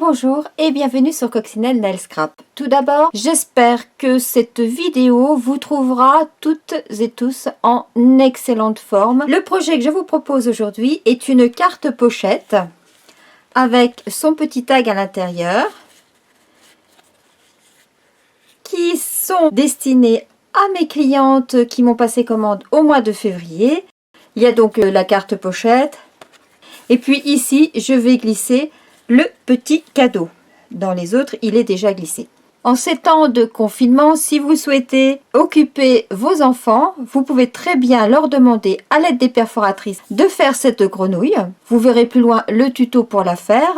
Bonjour et bienvenue sur Coccinelle Nail Scrap. Tout d'abord, j'espère que cette vidéo vous trouvera toutes et tous en excellente forme. Le projet que je vous propose aujourd'hui est une carte pochette avec son petit tag à l'intérieur qui sont destinées à mes clientes qui m'ont passé commande au mois de février. Il y a donc la carte pochette et puis ici je vais glisser le petit cadeau. Dans les autres, il est déjà glissé. En ces temps de confinement, si vous souhaitez occuper vos enfants, vous pouvez très bien leur demander à l'aide des perforatrices de faire cette grenouille. Vous verrez plus loin le tuto pour la faire.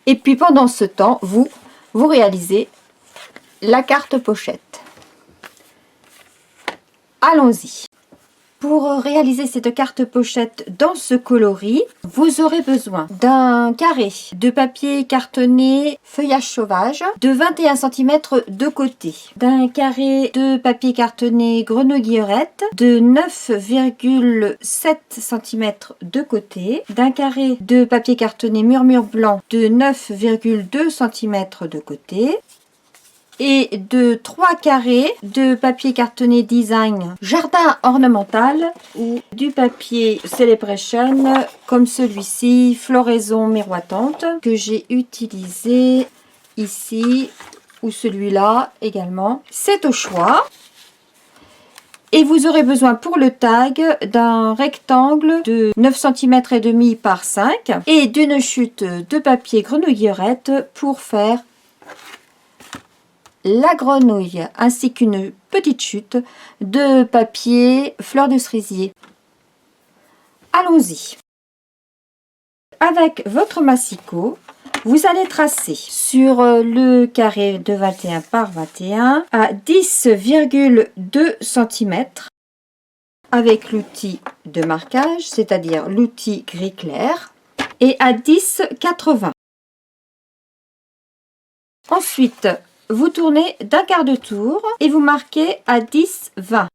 Et puis pendant ce temps, vous réalisez la carte pochette. Allons-y. Pour réaliser cette carte pochette dans ce coloris, vous aurez besoin d'un carré de papier cartonné feuillage sauvage de 21 cm de côté, d'un carré de papier cartonné grenouillerette de 9,7 cm de côté, d'un carré de papier cartonné murmure blanc de 9,2 cm de côté, et de 3 carrés de papier cartonné design jardin ornemental ou du papier Celebration comme celui-ci, floraison miroitante, que j'ai utilisé ici ou celui-là également. C'est au choix. Et vous aurez besoin pour le tag d'un rectangle de 9 cm et demi par 5 et d'une chute de papier grenouillerette pour faire la grenouille, ainsi qu'une petite chute de papier fleur de cerisier. Allons-y. Avec votre massicot, vous allez tracer sur le carré de 21 par 21 à 10,2 cm avec l'outil de marquage, c'est-à-dire l'outil gris clair, et à 10,80. Ensuite, vous tournez d'un quart de tour et vous marquez à 10,20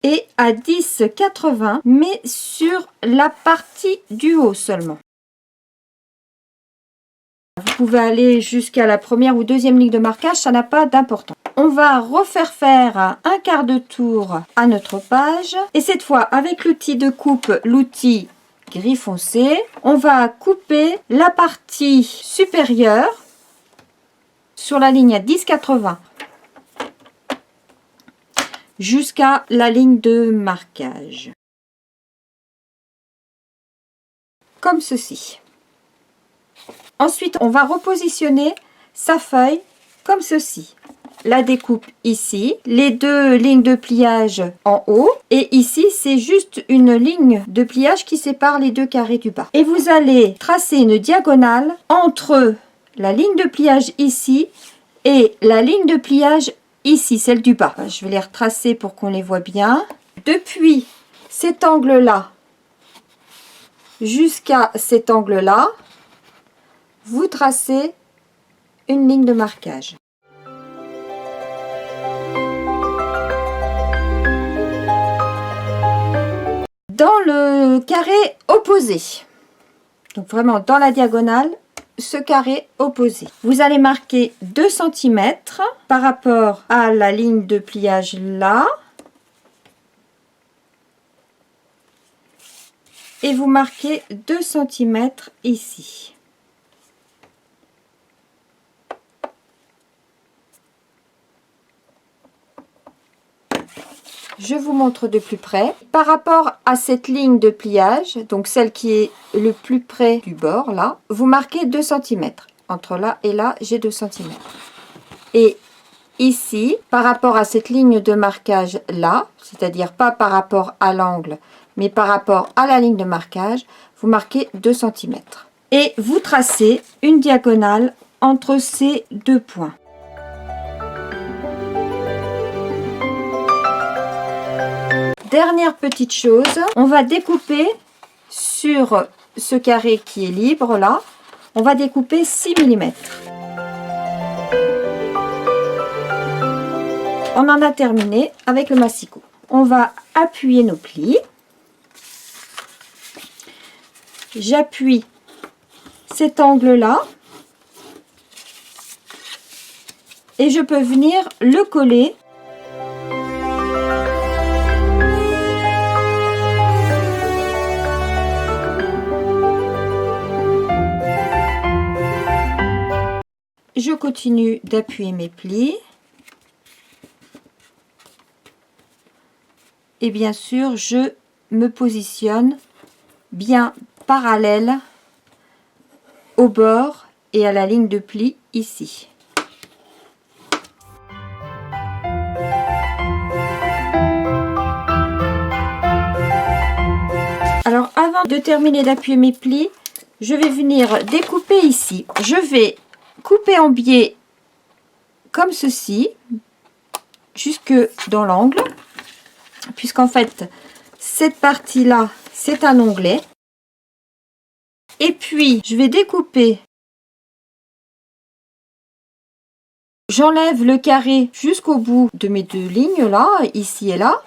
et à 10,80, mais sur la partie du haut seulement. Vous pouvez aller jusqu'à la première ou deuxième ligne de marquage, ça n'a pas d'importance. On va refaire faire un quart de tour à notre page et cette fois avec l'outil de coupe, l'outil gris foncé, on va couper la partie supérieure sur la ligne à 10,80 jusqu'à la ligne de marquage, comme ceci. Ensuite, on va repositionner sa feuille comme ceci. La découpe ici, les deux lignes de pliage en haut, et ici c'est juste une ligne de pliage qui sépare les deux carrés du bas. Et vous allez tracer une diagonale entre la ligne de pliage ici et la ligne de pliage ici, celle du bas. Je vais les retracer pour qu'on les voit bien. Depuis cet angle-là jusqu'à cet angle-là, vous tracez une ligne de marquage. Dans le carré opposé, donc vraiment dans la diagonale, ce carré opposé, vous allez marquer 2 cm par rapport à la ligne de pliage là, et vous marquez 2 cm ici. Je vous montre de plus près. Par rapport à cette ligne de pliage, donc celle qui est le plus près du bord, là, vous marquez 2 cm. Entre là et là, j'ai 2 cm. Et ici, par rapport à cette ligne de marquage là, c'est-à-dire pas par rapport à l'angle, mais par rapport à la ligne de marquage, vous marquez 2 cm. Et vous tracez une diagonale entre ces deux points. Dernière petite chose, on va découper sur ce carré qui est libre là, on va découper 6 mm. On en a terminé avec le massicot. On va appuyer nos plis. J'appuie cet angle-là et je peux venir le coller. Je continue d'appuyer mes plis. Et bien sûr, je me positionne bien parallèle au bord et à la ligne de pli ici. Alors avant de terminer d'appuyer mes plis, je vais venir découper ici. Je vais couper en biais comme ceci, jusque dans l'angle, puisqu'en fait cette partie là c'est un onglet. Et puis je vais découper, j'enlève le carré jusqu'au bout de mes deux lignes là, ici et là,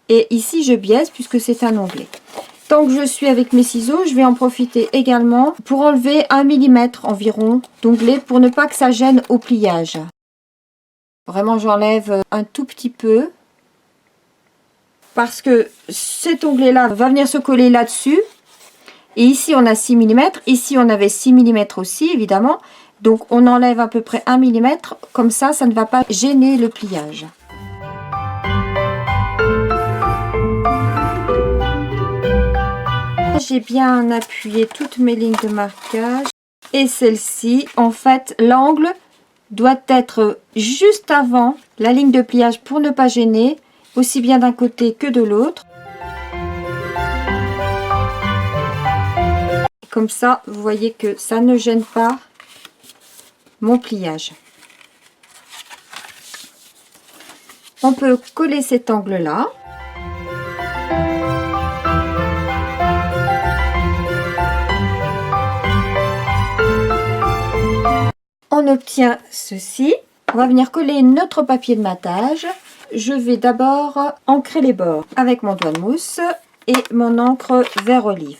et ici je biaise puisque c'est un onglet. Tant que je suis avec mes ciseaux, je vais en profiter également pour enlever 1 mm environ d'onglet pour ne pas que ça gêne au pliage. Vraiment, j'enlève un tout petit peu parce que cet onglet là va venir se coller là-dessus. Et ici on a 6 mm, ici on avait 6 mm aussi évidemment. Donc on enlève à peu près 1 mm, comme ça, ça ne va pas gêner le pliage. J'ai bien appuyé toutes mes lignes de marquage et celle-ci, en fait, l'angle doit être juste avant la ligne de pliage pour ne pas gêner, aussi bien d'un côté que de l'autre. Comme ça, vous voyez que ça ne gêne pas mon pliage. On peut coller cet angle-là. On obtient ceci. On va venir coller notre papier de matage. Je vais d'abord ancrer les bords avec mon doigt de mousse et mon encre vert olive.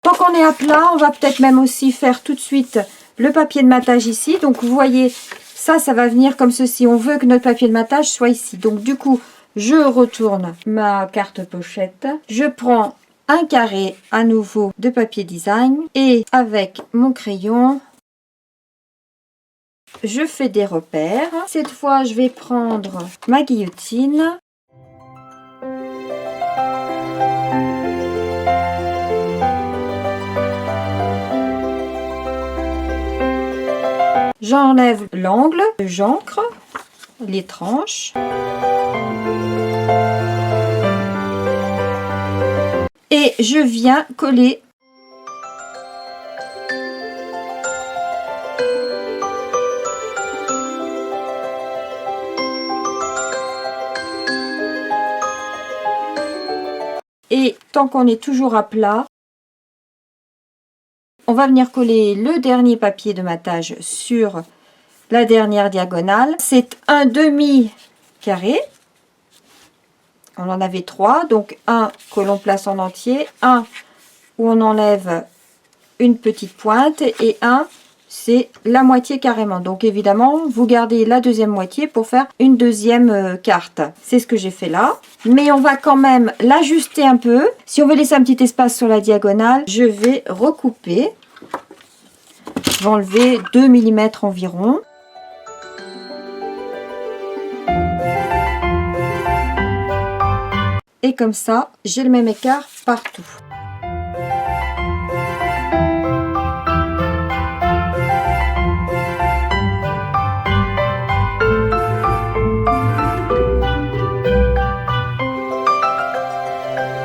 Tant qu'on est à plat, on va peut-être même aussi faire tout de suite le papier de matage ici. Donc vous voyez, ça va venir comme ceci. On veut que notre papier de matage soit ici. Donc du coup, je retourne ma carte pochette. Je prends un carré à nouveau de papier design. Et avec mon crayon, je fais des repères. Cette fois, je vais prendre ma guillotine. J'enlève l'angle, j'ancre les tranches et je viens coller . Et tant qu'on est toujours à plat, on va venir coller le dernier papier de matage sur la dernière diagonale. C'est un demi carré. On en avait 3, donc un que l'on place en entier, un où on enlève une petite pointe et un c'est la moitié carrément. Donc évidemment, vous gardez la deuxième moitié pour faire une deuxième carte. C'est ce que j'ai fait là. Mais on va quand même l'ajuster un peu. Si on veut laisser un petit espace sur la diagonale, je vais recouper. Je vais enlever 2 mm environ. Et comme ça, j'ai le même écart partout.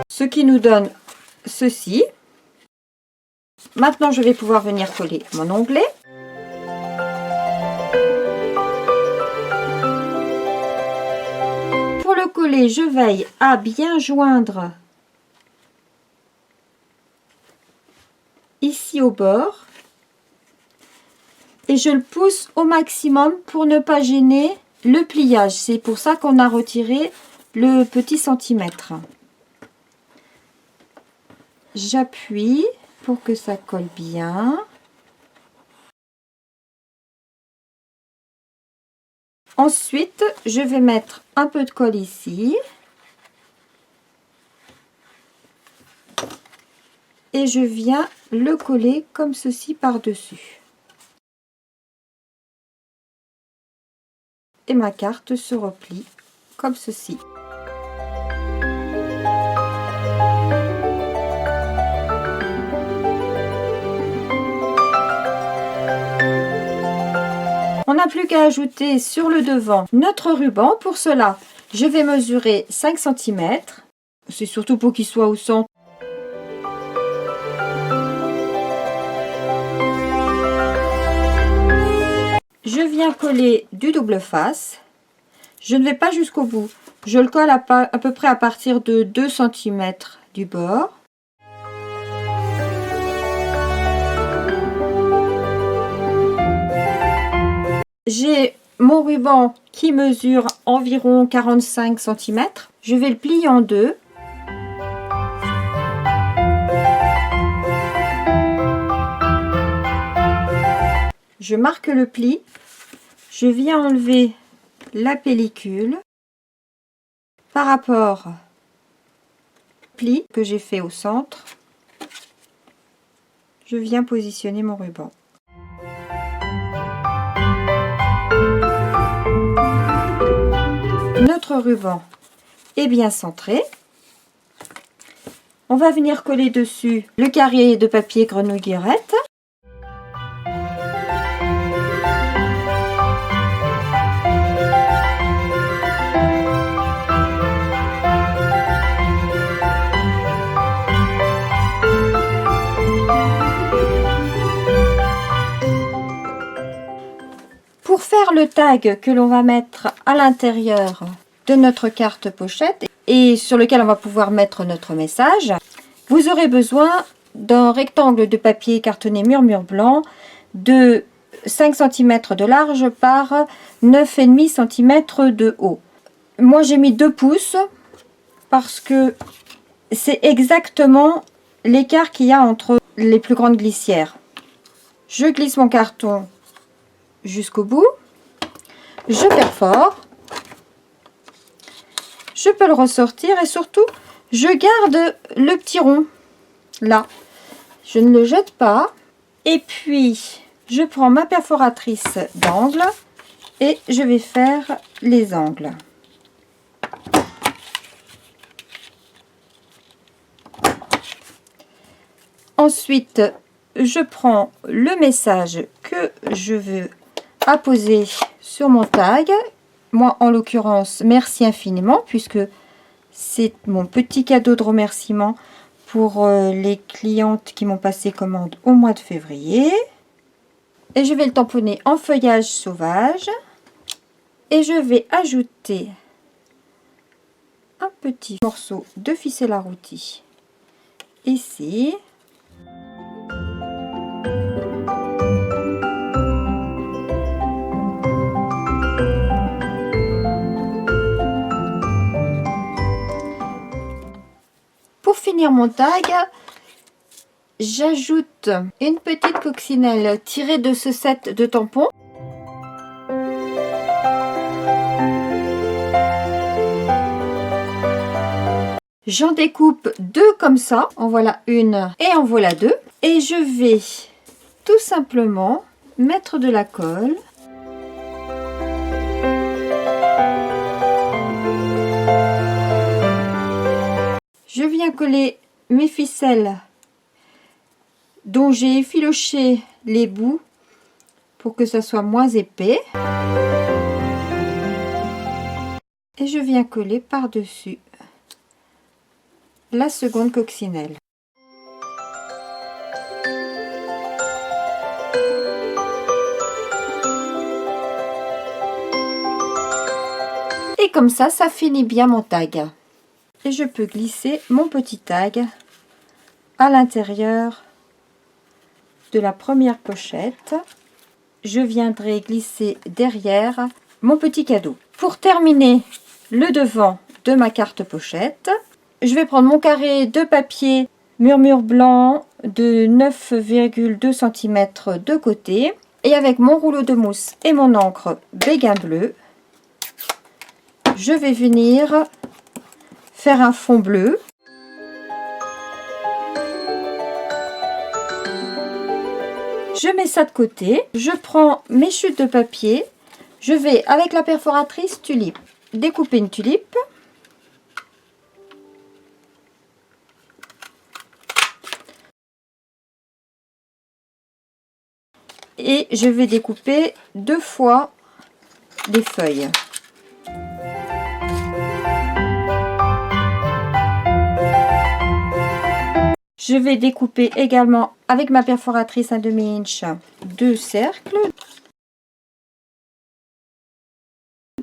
Ce qui nous donne ceci. Maintenant, je vais pouvoir venir coller mon onglet. Pour le coller, je veille à bien joindre ici au bord et je le pousse au maximum pour ne pas gêner le pliage. C'est pour ça qu'on a retiré le petit centimètre. J'appuie pour que ça colle bien. Ensuite, je vais mettre un peu de colle ici. Et je viens le coller comme ceci par-dessus. Et ma carte se replie comme ceci. On n'a plus qu'à ajouter sur le devant notre ruban. Pour cela, je vais mesurer 5 cm. C'est surtout pour qu'il soit au centre. Je viens coller du double face. Je ne vais pas jusqu'au bout. Je le colle à peu près à partir de 2 cm du bord. J'ai mon ruban qui mesure environ 45 cm. Je vais le plier en deux. Je marque le pli. Je viens enlever la pellicule par rapport au pli que j'ai fait au centre. Je viens positionner mon ruban. Notre ruban est bien centré. On va venir coller dessus le carré de papier grenouille guillerette. Pour faire le tag que l'on va mettre à l'intérieur de notre carte pochette et sur lequel on va pouvoir mettre notre message, vous aurez besoin d'un rectangle de papier cartonné murmure blanc de 5 cm de large par 9,5 cm de haut. Moi j'ai mis 2 pouces parce que c'est exactement l'écart qu'il y a entre les plus grandes glissières. Je glisse mon carton jusqu'au bout, je perfore, je peux le ressortir et surtout je garde le petit rond là, je ne le jette pas et puis je prends ma perforatrice d'angle et je vais faire les angles. Ensuite je prends le message que je veux apposer sur mon tag. Moi en l'occurrence merci infiniment, puisque c'est mon petit cadeau de remerciement pour les clientes qui m'ont passé commande au mois de février. Et je vais le tamponner en feuillage sauvage et je vais ajouter un petit morceau de ficelle à rôti ici. Pour finir mon tag, j'ajoute une petite coccinelle tirée de ce set de tampons. J'en découpe 2 comme ça. En voilà une et en voilà 2. Et je vais tout simplement mettre de la colle. Je viens coller mes ficelles dont j'ai effiloché les bouts pour que ça soit moins épais. Et je viens coller par-dessus la seconde coccinelle. Et comme ça finit bien mon tag. Et je peux glisser mon petit tag à l'intérieur de la première pochette, je viendrai glisser derrière mon petit cadeau. Pour terminer le devant de ma carte pochette, je vais prendre mon carré de papier murmure blanc de 9,2 cm de côté et avec mon rouleau de mousse et mon encre béguin bleu, je vais venir faire un fond bleu. Je mets ça de côté, je prends mes chutes de papier, je vais avec la perforatrice tulipe découper une tulipe. Et je vais découper 2 fois les feuilles. Je vais découper également avec ma perforatrice 1/2 inch 2 cercles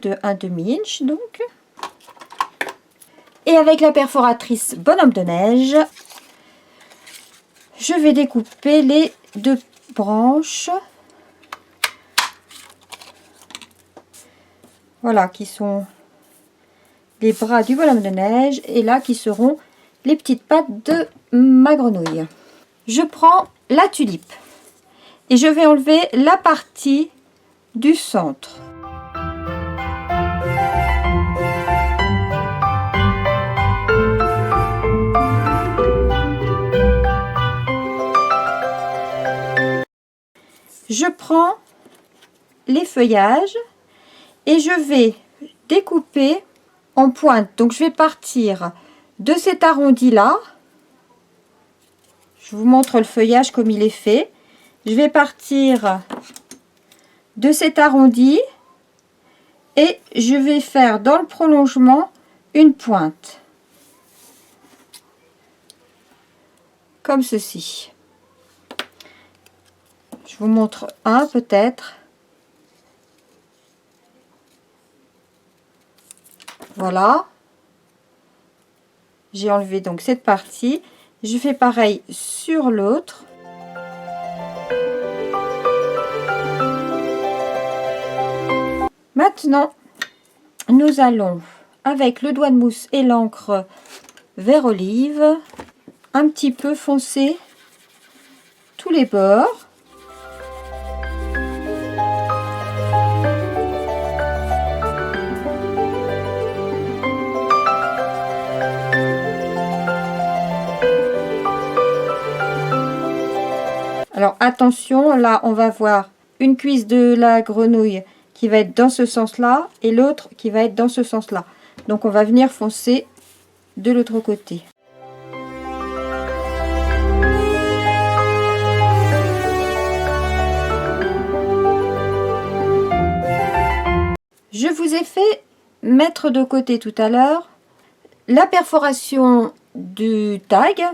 de 1/2 inch donc. Et avec la perforatrice bonhomme de neige, je vais découper les 2 branches. Voilà, qui sont les bras du bonhomme de neige et là qui seront les petites pattes de ma grenouille. Je prends la tulipe et je vais enlever la partie du centre. Je prends les feuillages et je vais découper en pointe. Donc je vais partir de cet arrondi là. Je vous montre le feuillage comme il est fait. Je vais partir de cet arrondi et je vais faire dans le prolongement une pointe. Comme ceci. Je vous montre un peut-être. Voilà. J'ai enlevé donc cette partie. Je fais pareil sur l'autre. Maintenant, nous allons, avec le doigt de mousse et l'encre vert olive, un petit peu foncer tous les bords. Alors attention, là on va voir une cuisse de la grenouille qui va être dans ce sens-là et l'autre qui va être dans ce sens-là. Donc on va venir foncer de l'autre côté. Je vous ai fait mettre de côté tout à l'heure la perforation du tag.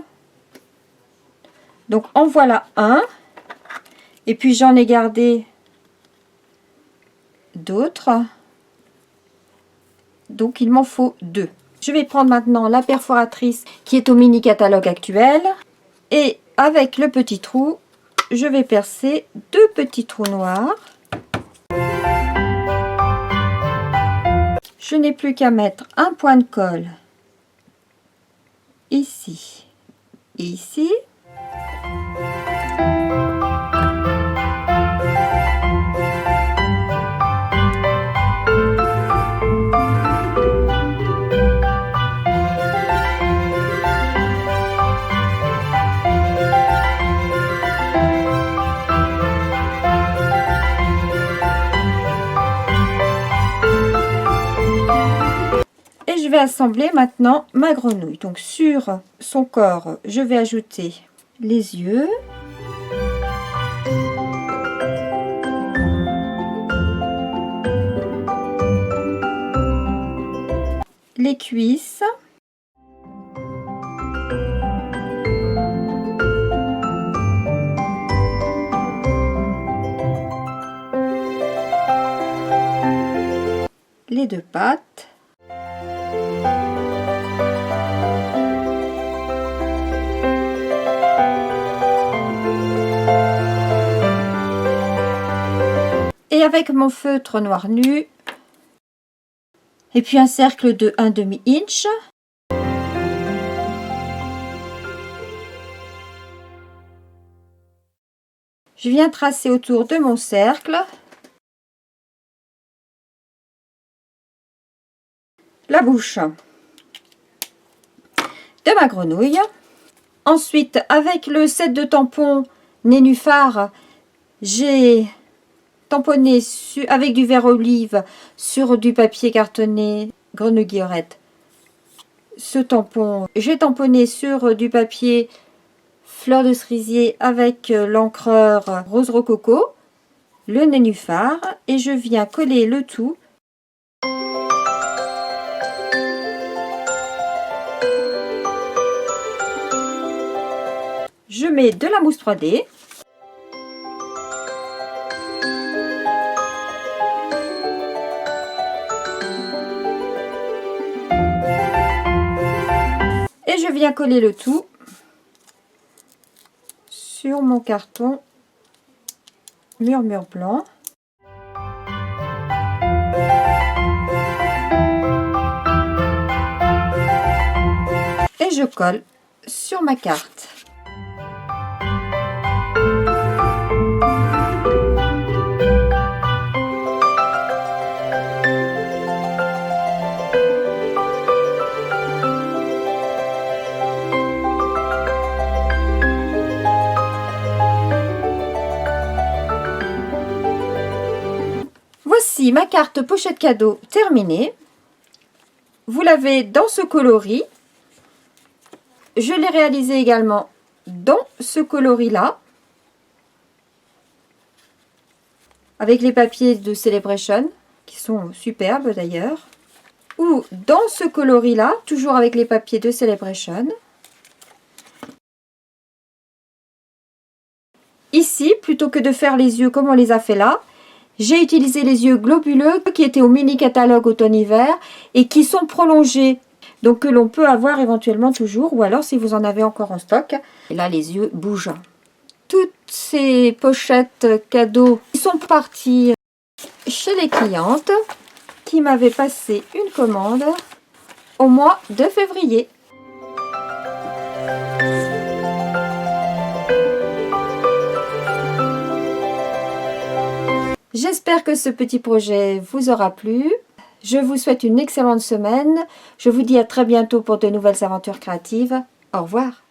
Donc en voilà un. Et puis j'en ai gardé d'autres. Donc il m'en faut 2. Je vais prendre maintenant la perforatrice qui est au mini catalogue actuel. Et avec le petit trou, je vais percer 2 petits trous noirs. Je n'ai plus qu'à mettre un point de colle ici et ici. Je vais assembler maintenant ma grenouille. Donc sur son corps, je vais ajouter les yeux, les cuisses, les 2 pattes. avec mon feutre noir nu, et puis un cercle de 1/2 inch. Je viens tracer autour de mon cercle la bouche de ma grenouille. Ensuite, avec le set de tampons Nénuphar, j'ai tamponné avec du verre olive sur du papier cartonné grenouille guillerette. Ce tampon, j'ai tamponné sur du papier fleur de cerisier avec l'encreur rose rococo, le nénuphar, et je viens coller le tout je mets de la mousse 3D. Et je viens coller le tout sur mon carton murmure blanc. Et je colle sur ma carte. Voici ma carte pochette cadeau terminée. Vous l'avez dans ce coloris. Je l'ai réalisé également dans ce coloris là, avec les papiers de Celebration qui sont superbes d'ailleurs, ou dans ce coloris là, toujours avec les papiers de Celebration. Ici, plutôt que de faire les yeux comme on les a fait là, j'ai utilisé les yeux globuleux qui étaient au mini catalogue automne-hiver et qui sont prolongés. Donc que l'on peut avoir éventuellement toujours, ou alors si vous en avez encore en stock. Et là, les yeux bougent. Toutes ces pochettes cadeaux sont parties chez les clientes qui m'avaient passé une commande au mois de février. J'espère que ce petit projet vous aura plu. Je vous souhaite une excellente semaine. Je vous dis à très bientôt pour de nouvelles aventures créatives. Au revoir.